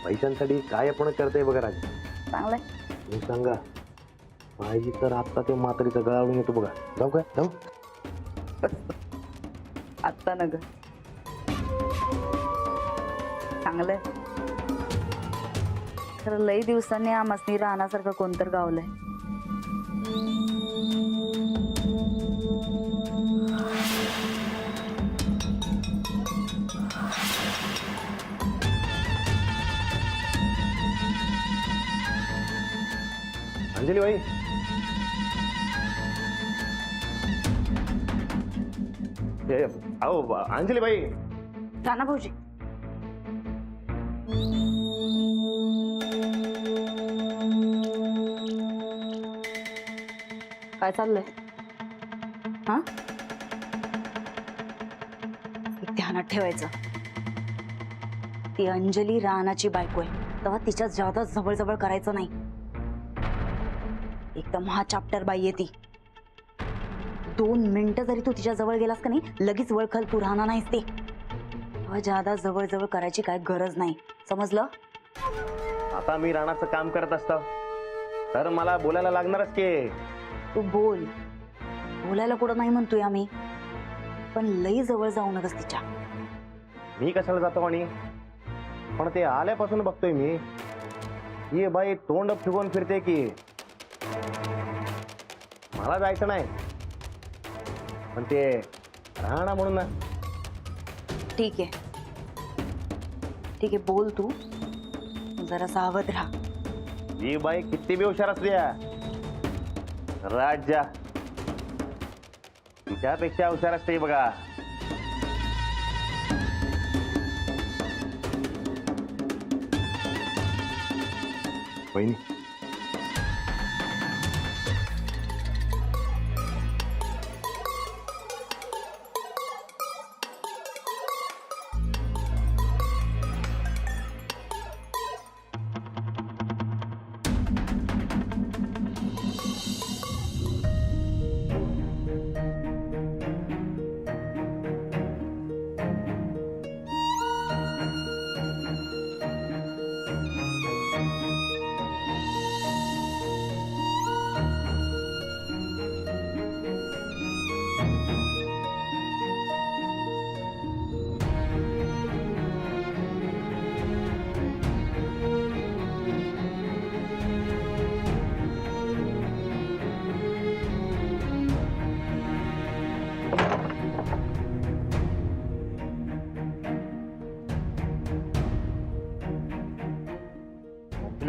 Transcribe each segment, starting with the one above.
पैशांसाठी काय आपण करते बघा राज. चांगलंय. मी सांगा पाहिजे तर आता ते म्हातारीचा गळावून येतो बघा. जाऊ काय जाऊ. आत्ता न ग. चांगलंय. खरं लई दिवसांनी आमसनी राहण्यासारखं कोणतर गावलंय. अंजली बाई अहो अंजली बाई. राणा भाऊजी. काय चाललंय? हा, ध्यानात ठेवायचं. ती अंजली राणाची बायको आहे, तेव्हा तिच्या जादा जवळ जवळ करायचं नाही. एकदम हा चॅप्टर बाई आहे ती. 2 मिनिटं जरी तू तिच्या जवळ गेलास का नाही, लगेच वळखल तू राहणार नाहीस ते. जादा जवळ जवळ करायची काय गरज नाही, समजलं? आता मी राणाचं काम करत असतो तर मला बोलायला लागणारच की. तू बोल. बोलायला कुठं नाही म्हणतोय आम्ही, पण लई जवळ जाऊ नकस तिच्या. मी कशाला जातो आणि पण ते आल्यापासून बघतोय मी ही बाई तोंड फिरवून फिरते की मला जायचं नाही, पण ते राहणार म्हणून ना. ठीक आहे ठीक आहे, बोल तू. जरा सावध राहा. ही बाई किती बी हुशार असली राजा तिच्यापेक्षा हुशार असते बघा. बहिणी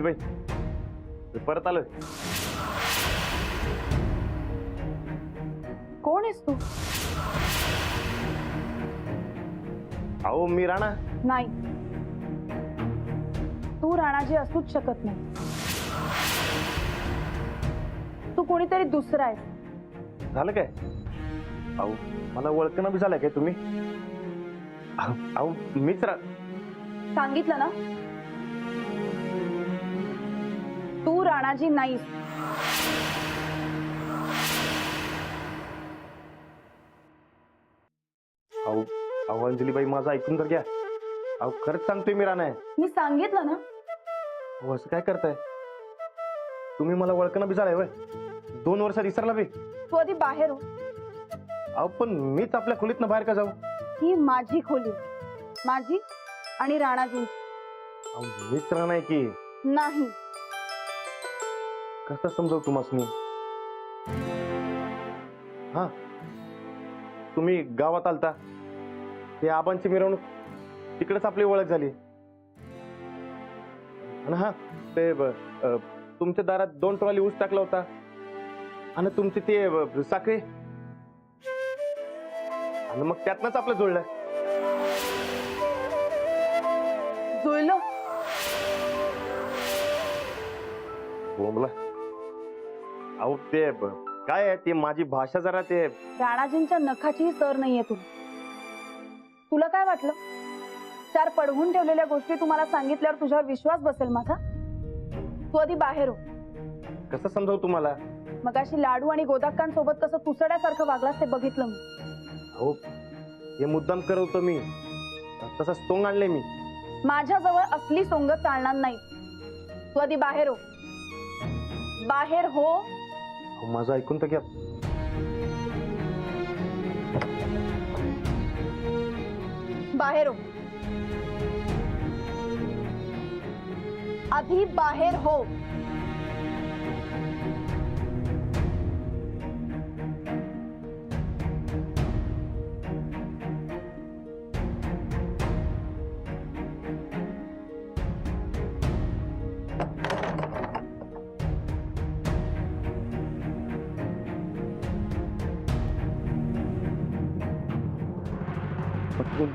बाई मी परत आलोय. कोण आहेस तू? अहो मी राणा. नाही, तू राणाजी असूच शकत नाही. तू कोणीतरी दुसरा आहे. झालं काय? अहो मला ओळखणं बी झालंय काय तुम्ही? अहो मीच सांगितलं ना, तू राणाजी नाहीस. अहो अहो अंजली बाई माझं ऐकून तर घ्या. अहो खरंच सांगतोय मी राणा आहे. मी सांगितलं ना. अहो असं काय करताय तुम्ही? मला ओळखणं बी झालंय वय. 2 वर्षात विसरला बी. तू आधी बाहेर हो. अहो पण मीच आपल्या खोलीतनं बाहेर का जाऊ? ही माझी खोली, माझी आणि राणाजी. अहो मीच राणा आहे की. नाही, कसं समजावू तुम्हाला? हा तुम्ही गावात आलता, ते आबांची मिरवणूक, तिकडेच आपली ओळख झाली. आणि हा ते तुमच्या दारात 2 ट्रॉली ऊस टाकला होता आणि तुमची ते साखळी, आणि मग त्यातनच आपलं जुळलं. जुळलं? बोंबला. अहो ते काय आहे, ती माझी भाषा जरा ते राणाजींच्या नखाचीही सर नाहीये तुला. तुला काय वाटलं 4 पडवून ठेवलेल्या गोष्टी तुम्हाला सांगितल्यावर तुझ्यावर विश्वास बसेल माझा? तू आधी बाहेर हो. कसं समजावू तुम्हाला? मगाशी लाडू आणि गोदाक्कांसोबत कसं तुसड्यासारखं वागलास ते बघितलं मी. अहो हे मुद्दाम करवतो मी, तसं तोंग आणले मी. माझ्याजवळ असली सोंग चालणार नाही. तू आधी बाहेर हो. बाहेर हो. अहो, माझं ऐकून तर घ्या. बाहेर हो. आधी बाहेर हो.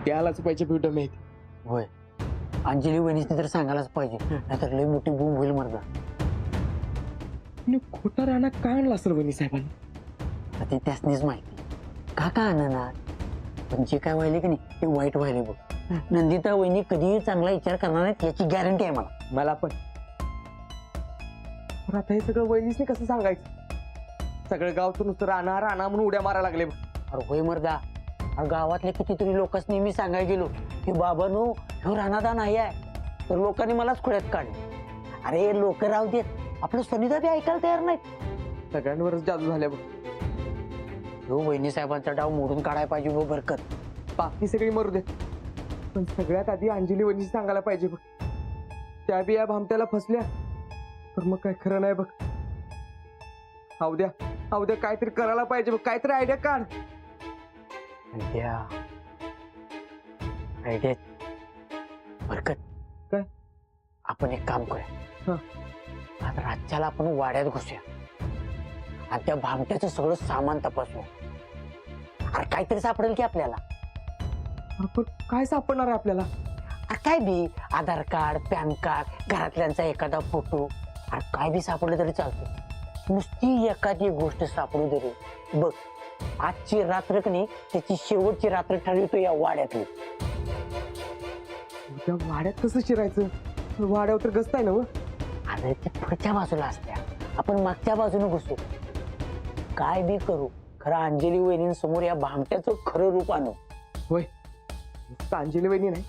द्यायलाच पाहिजे फ्युटर माहिती. होय, अंजली वहिनीसनी तर सांगायलाच पाहिजे, नाहीतर लई मोठी बूम होईल मर्दा. खोटा राणा का आणला सर वनी साहेबांनी? आता ते त्यासनीच माहिती का का आणणार, पण जे काय व्हायले की नाही ते वाईट व्हायले बघ. नंदिता वहिनी कधीही चांगला विचार करणार नाहीत याची गॅरंटी आहे मला. मला पण. आता हे सगळं वहिनीसने कसं सांगायचं? सगळं गावचं नुसतं राणा राणा म्हणून उड्या मारायला लागले. अरे होय मर्दा, अरे गावातले कितीतरी लोकच नेहमी सांगायला गेलो की बाबा नो ह्यो राणादा नाही आहे, तर लोकांनी मलाच खोड्यात काढले. अरे लोक राहू देत, आपलं सुनीता बी ऐकायला तयार नाहीत. सगळ्यांवरच जादू झाल्या बघ. ह्यो वहिनी साहेबांचा डाव मोडून काढायला पाहिजे बघ बरकत. बाकी सगळी मरू देत, पण सगळ्यात आधी अंजली वहिनी सांगायला पाहिजे बघ. त्या बी या भामट्याला फसल्या तर मग काय खरं नाही बघ. अवद्या काहीतरी करायला पाहिजे बघ, काहीतरी आयडिया काढ. आयडिया बरकत. काय? आपण एक काम करूया, आता रातच्याला आपण वाड्यात घुसूया आणि त्या भामट्याचं सगळं सामान तपासूया. अरे काहीतरी सापडेल की आपल्याला. पण काय सापडणार आहे आपल्याला? अरे काय बी, आधार कार्ड, पॅन कार्ड, घरातल्यांचा एखादा फोटो, अरे काय बी सापडलं तरी चालतं. नुसती एखादी गोष्ट सापडू दे रे. बघ, आजची रात्र की नाही त्याची शेवटची रात्र ठरवतो या वाड्यातली. त्या वाड्यात कसं शिरायचं? वाड्यावर तर गस्त आहे ना. अरे ते पुढच्या बाजूला असत्या, आपण मागच्या बाजूने घुसू. काय बी करू, खरं अंजली वहिनींसमोर या भामट्याचं खरं रूप आणू. होय, नुसतं अंजली वहिनी नाही,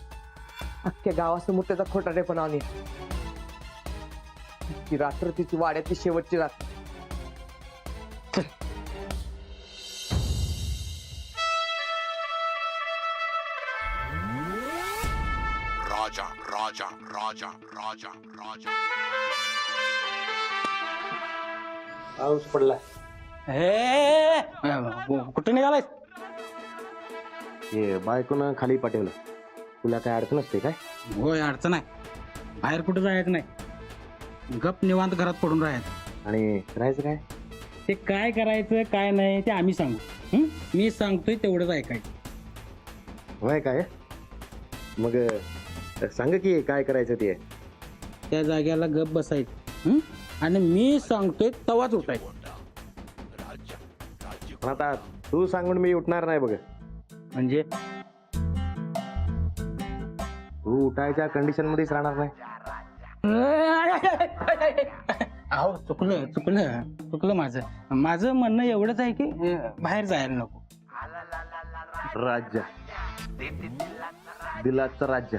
अख्ख्या गावासमोर त्याचा खोटाटेपणा आणू. ती रात्र तिची वाड्यातली शेवटची रात्र. राजा राजा राजा राजा राजा पाऊस पडला. कुठे निघालाय? हे बायकोनं खाली पाठवलं. तुला काय अडचण असते काय? होय, अडचण आहे. बाहेर कुठं जायचं नाही, गप निवांत घरात पडून राहायचं. आणि राहायचं काय? ते काय करायचं काय नाही ते आम्ही सांगू. मी सांगतोय तेवढंच ऐकायचं. होय काय? मग सांग की काय करायचं ते. त्या जाग्याला गप बसायचं आणि मी सांगतोय तवाच उठायचं. पण आता तू सांगून मी उठणार नाही बघ. म्हणजे तू उठायच्या कंडिशन मध्येच राहणार नाही. अहो चुकलं माझं म्हणणं एवढंच आहे की बाहेर जायला नको. राज्य दिलाचं राज्य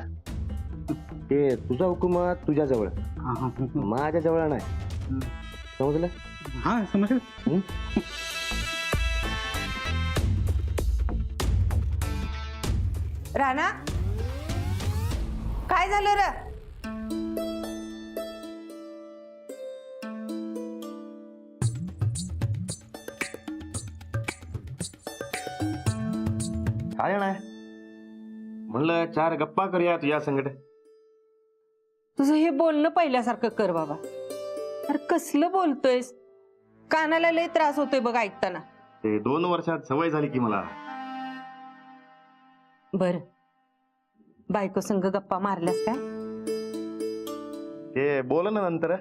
ते तुझा हुकूमत तुझ्या जवळ, माझ्या जवळ नाही. समजलं? हा समजलं. राणा, काय झालं र? काय नाही म्हणलं, चार गप्पा करूया तुझ्या संकट. तुझं हे बोलणं पहिल्यासारखं कर बाबा. अरे कसलं बोलतोयस? कानाला लय त्रास होतोय बघ ऐकताना. ते 2 वर्षात सवय झाली की मला. बर, बायको संग गप्पा मारल्यास काय? ते बोल ना नंतर.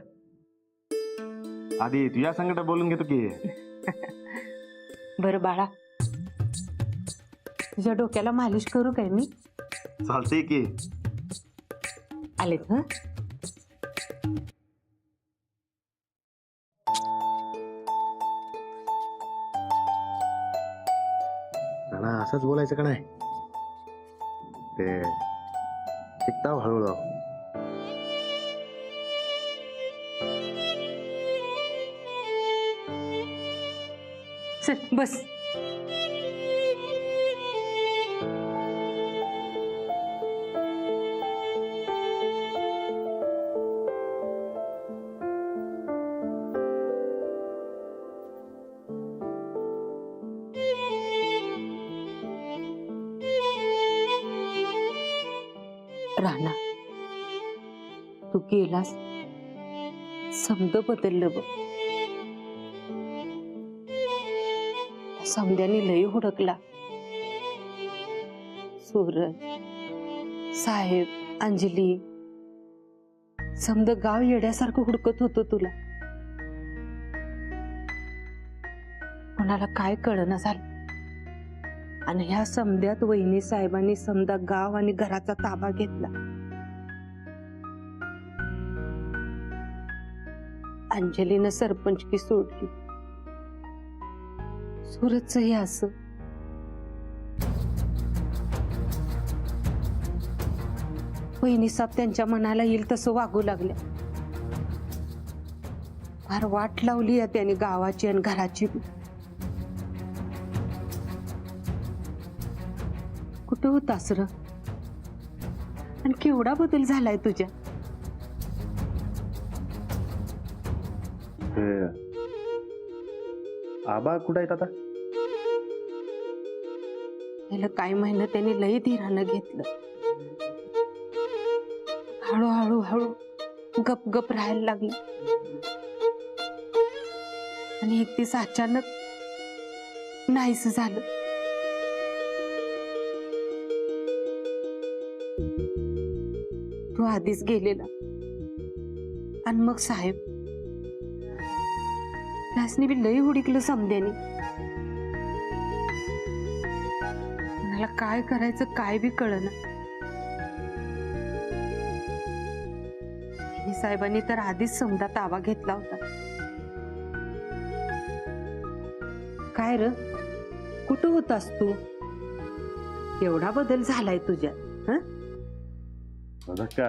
आधी तुझ्या संकट बोलून घेतो की. बर बाळा, तुझ्या डोक्याला मालिश करू काय मी? चालते की. आलेत हं? असंच बोलायचं का नाही? ते शिकता हळूहळू. चल बस. राणा, तू गेलास, समद बदललं बघ. समद्याने लय हुडकला. सूरज, साहेब, अंजली, समद गाव येड्यासारखं हुडकत होतं तुला. कोणाला काय कळना झालं. आणि ह्या समद्यात वहिनी साहेबांनी समदा गाव आणि घराचा ताबा घेतला. अंजलीनं सरपंचकी सोडली. सूरजचं हे असं. वहिनी साहेब त्यांच्या मनाला येईल तसं वागू लागल्या. फार वाट लावली आहे त्याने गावाची आणि घराची. कुठं होतास र? आणि केवढा बदल झालाय तुझ्या. आबा कुठं आहेत आता? त्याला काही महिना त्याने लई धीरानं घेतलं. हळूहळू हळू गप गप राहायला लागलं. आणि एक दिवस अचानक नाहीस झालं. तू आधीच गेलेला. आणि मग साहेब लासनी बी लई हुडकलं समद्यानी. मला काय करायचं काय बी कळना. साहेबांनी तर आधीच समजा ताबा घेतला होता. काय र, कुठं होतास तू? एवढा बदल झालाय तुझ्यात. का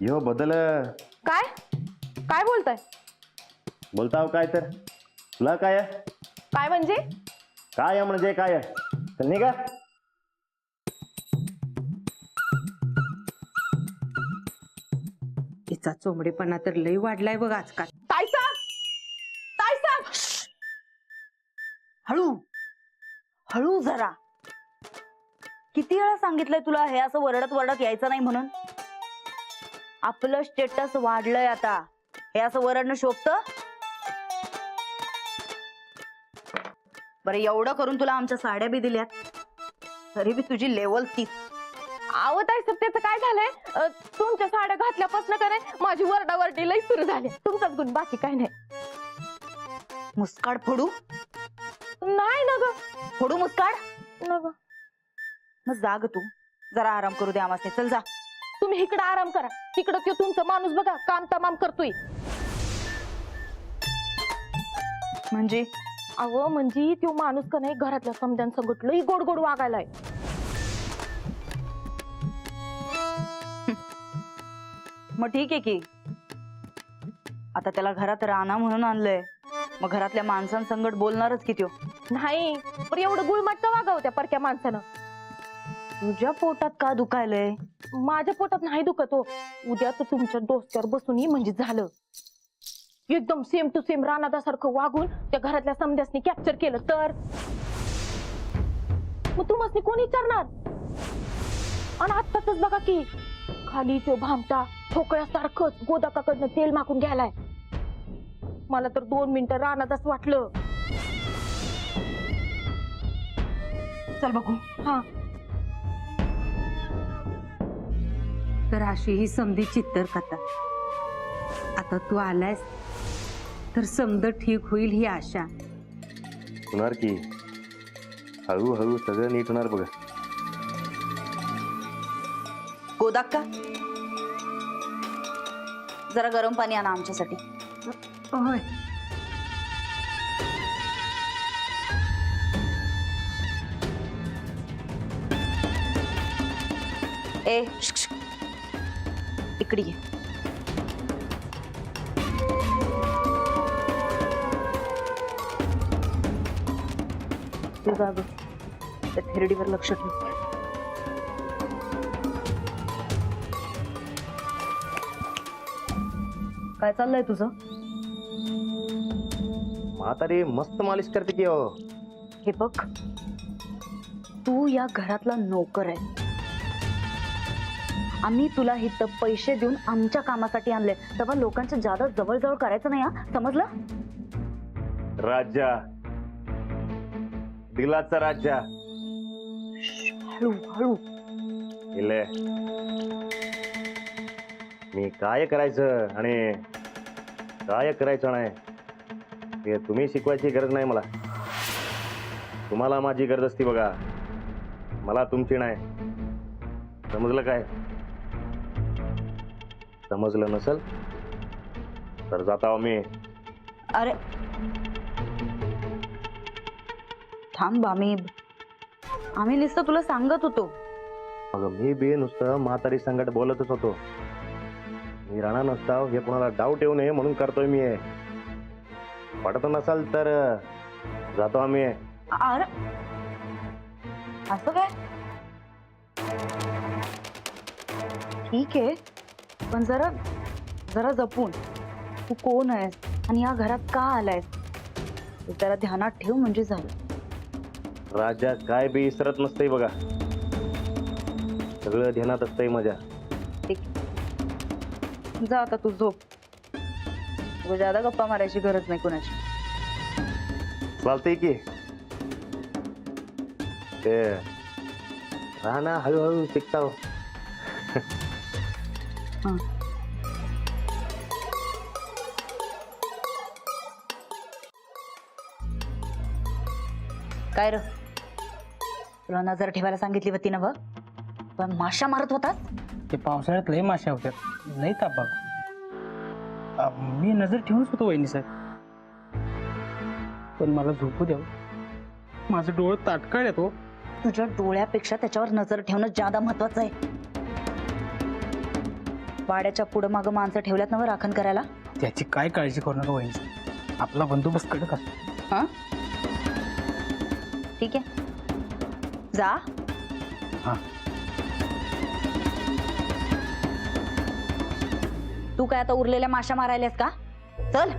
ह्यो बदल काय काय बोलताय? बोलताव काय तर तुला काय आहे? काय म्हणजे? काय आहे म्हणजे काय आहे? चल निघा. तिचा चोंबडेपणा तर लई वाढलाय बघ आजकाल. ताई साहेब, ताई साहेब, हळू हळू जरा. किती वेळा सांगितलंय तुला हे असं वरडत वरडत यायचं नाही म्हणून. आपलं स्टेटस वाढलंय आता. हे असं वरडणं शोभतं? बरं, एवढं करून तुला आमच्या साड्या बी दिल्यात, तरी बी तुझी लेवल तीच. अहो ताई साहेब, त्याचं काय झालंय? तुमच्या साड्या घातल्यापासून का नाही माझी वरडावरडी लई सुरू झाली. तुमचाच गुण, बाकी काय नाही. मुस्काड फोडू? नाही ना ग. फोडू मुस्काड? न ग. मग जाग तू, जरा आराम करू दे आम्हाला. चल जा. तुम्ही इकडे आराम करा. तिकडं तो तुमचा माणूस बघा काम तमाम करतोय. म्हणजे अहो म्हणजे तो माणूस का नाही घरातल्या समद्यांसंगत लई गोड गोड वागायलाय. मग ठीक आहे की. आता त्याला घरात राहणं म्हणून आणलंय, मग घरातल्या माणसांसंगत बोलणारच की त्यो. नाही पण एवढं गुळमट्ट वागाव त्या परक्या माणसानं. तुझ्या पोटात का दुखायलंय? माझ्या पोटात नाही दुखत हो. उद्या तर तुमच्या डोसक्यावर बसून ये म्हणजे झालं. एकदम सेम टू सेम रानादासारखं वागून त्या घरातल्या समद्यासनी कॅप्चर केलं तर मग तुम्हाला कोण विचारणार? आणि आत्ताच बघा की खाली तो भामटा ठोकळ्यासारखंच गोदाकाकडनं तेल माकून घ्यायलाय. मला तर 2 मिनिटं रानादास वाटलं. चल बघू. हा, तर अशी ही समधी चित्तर कथा. आता तू आलायस तर समद ठीक होईल ही आशा. होणार की. हळूहळू सगळं नीट होणार बघा. गोदाक्का, जरा गरम पाणी आणा आमच्यासाठी. होय. ए इकडे ये. तू जा गं. त्या थेरडीवर लक्ष ठेव. काय चाललंय तुझं? म्हातारी मस्त मालिश करते की हो. हे बघ, तू या घरातला नोकर आहे. आम्ही तुला इथं पैसे देऊन आमच्या कामासाठी आणले, तेव्हा लोकांच्या जादा जवळजवळ करायचं नाही. हा, समजलं? राजा, दिलाचा राजा. हळू हळू. इले मी काय करायचं आणि काय करायचं नाही हे तुम्ही शिकवायची गरज नाही मला. तुम्हाला माझी गरज असती बघा, मला तुमची नाही. समजलं काय? समजलं नसल तर जाता मी. अरे थांब, आम्ही नुसतं तुला सांगत होतो. अगं मी बी नुसतं म्हातारी संकट बोलतच होतो. मी राणा नसता हे कोणाला डाऊट येऊ नये म्हणून करतोय मी. पटत नसाल तर जातो आम्ही. अरे असं काय? ठीक आहे, पण जरा जरा जपून. तू कोण आहेस आणि या घरात का आलायस हे जरा ध्यानात ठेव म्हणजे झालं. राजा काय बी इसरत नसतंय बघा, सगळं ध्यानात असतंय माझ्या. ठीक, जा आता तू झोप. तुला ज्यादा गप्पा मारायची गरज नाही कोणाची. चालतंय की. ते राणा हळूहळू शिकता हो. हं. काय र, तुला नजर ठेवायला सांगितली होती ना बघ, पण माशा मारत होतास. ते पावसाळ्यात लय माश्या होत्या, लय तापा. मी नजर ठेवूनच होतो वहिनी साहेब, पण मला झोपू द्यावं. माझं डोळं ताटकाळ येतो. तुझ्या डोळ्यापेक्षा त्याच्यावर नजर ठेवणं ज्यादा महत्वाचं आहे. वाड्याच्या पुढं मागं माणसं ठेवल्यात ना राखण करायला. त्याची काय काळजी करू नका वहिनी साहेब, आपला बंदोबस्त कडक असतो. हा, ठीक आहे, जा. हा. तू काय आता उरलेल्या माशा मारायल्यास का? चल.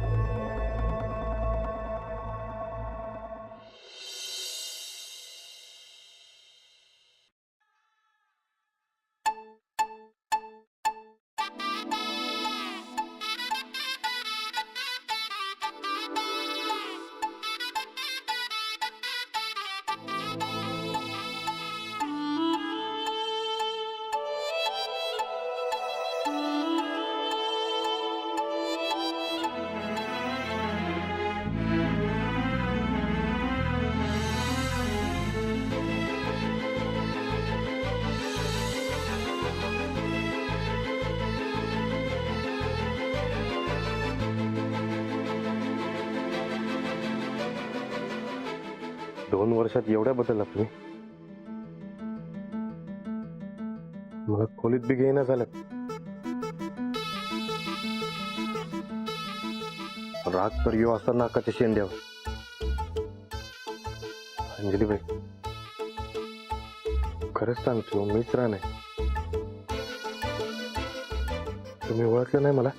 दोन वर्षात एवढ्या बदलला तुम्ही. मला खोलीत बी घेईना झालं. राग तर येऊ असता नाकाच्या शेंड्यावर. अंजलीबाई, खरंच सांगतो मीच राहणार. तुम्ही ओळखलं नाही मला.